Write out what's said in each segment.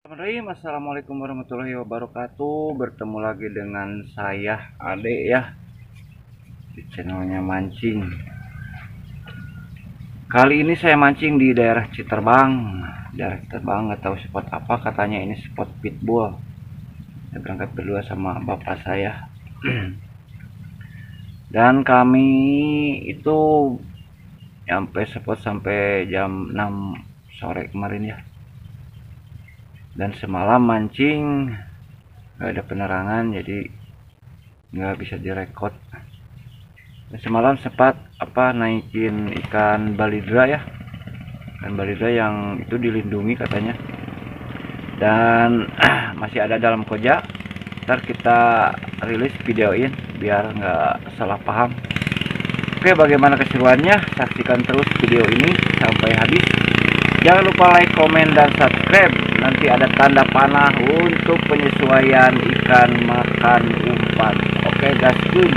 Bismillahirrahmanirrahim. Assalamualaikum warahmatullahi wabarakatuh. Bertemu lagi dengan saya Ade ya di channelnya mancing. Kali ini saya mancing di daerah Citerbang. Daerah Citerbang, nggak tahu spot apa, katanya ini spot pitbull. Saya berangkat berdua sama bapak saya. Dan kami itu sampai spot sampai jam 6 sore kemarin ya. Dan semalam mancing nggak ada penerangan, jadi nggak bisa direkod. Dan semalam sempat naikin ikan balidra ya, ikan balidra yang itu dilindungi katanya, dan masih ada dalam koja. Ntar kita rilis videoin biar nggak salah paham. Oke, bagaimana keseruannya? Saksikan terus video ini sampai habis. Jangan lupa like, komen, dan subscribe. Nanti ada tanda panah untuk penyesuaian ikan makan umpan. Oke, gaskeun.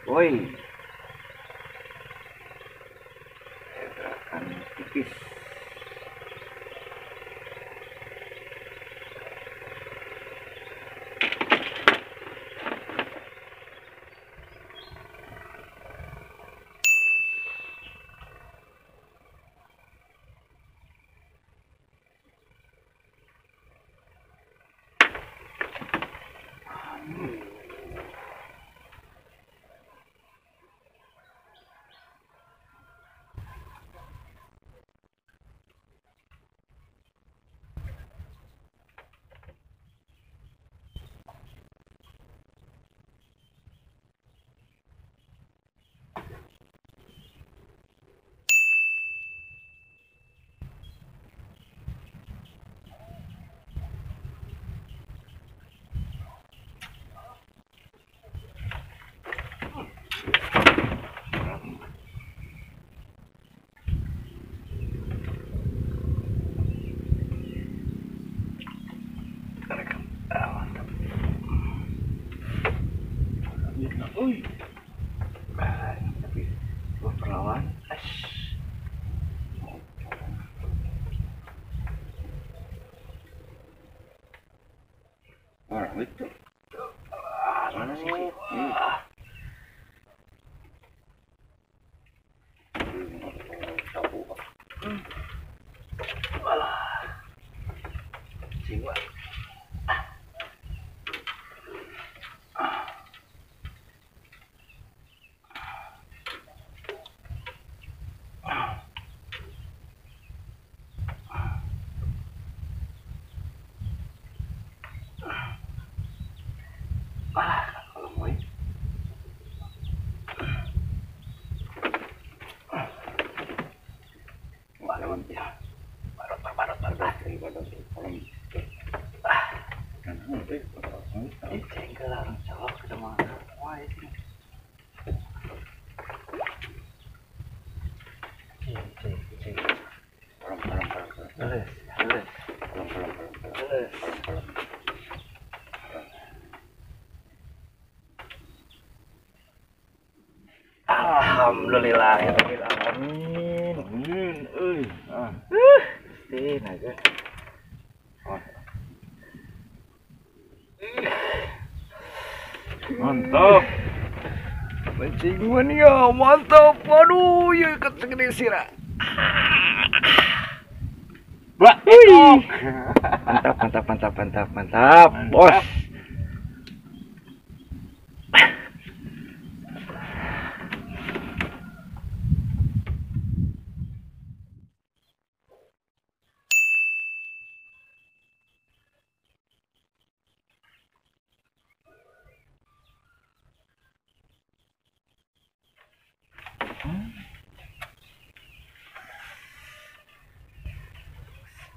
Woi, gerakan tipis. Uy, tapi gue perlawan. Orang itu mana sih? Sabu. Alah, jiwa. Kalau mau malam ya, barot kan ini cengkel orang Jawa kita mana? Wah ini. Ceng. Alhamdulillah, amin. Pasti naga. Mantap. Mancing mania, mantap. Waduh, ya ikat segede sirah. Mantap, bos.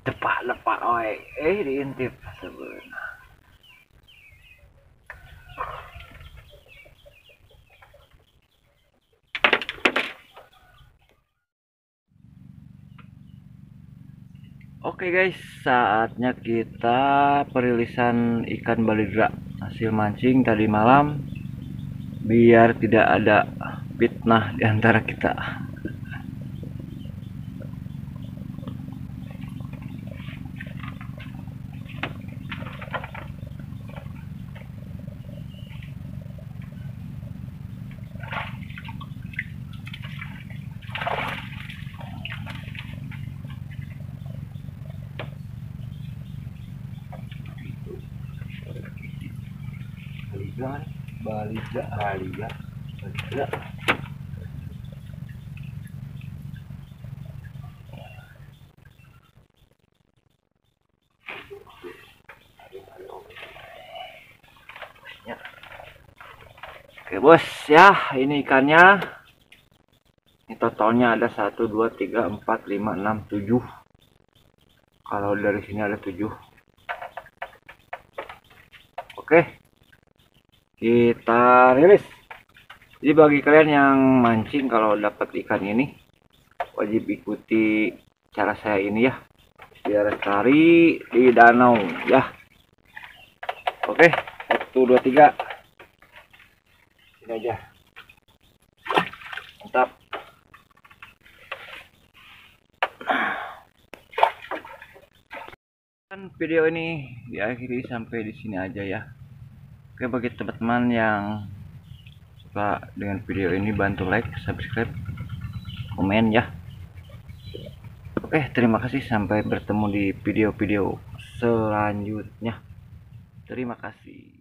cepat lepak oi diintip sebenarnya. Oke guys, saatnya kita perilisan ikan balidra hasil mancing tadi malam, biar tidak ada fitnah di antara kita. Balidra Oke bos ya, ini ikannya. Ini totalnya ada 1 2 3 4 5 6 7. Kalau dari sini ada 7. Oke, kita rilis. Jadi bagi kalian yang mancing, kalau dapat ikan ini wajib ikuti cara saya ini ya, biar cari di danau ya. Oke, 1 2 3 ini aja, mantap. Video ini diakhiri sampai di sini aja ya. Oke, bagi teman-teman yang suka dengan video ini, bantu like, subscribe, komen ya. Oke, terima kasih, sampai bertemu di video-video selanjutnya. Terima kasih.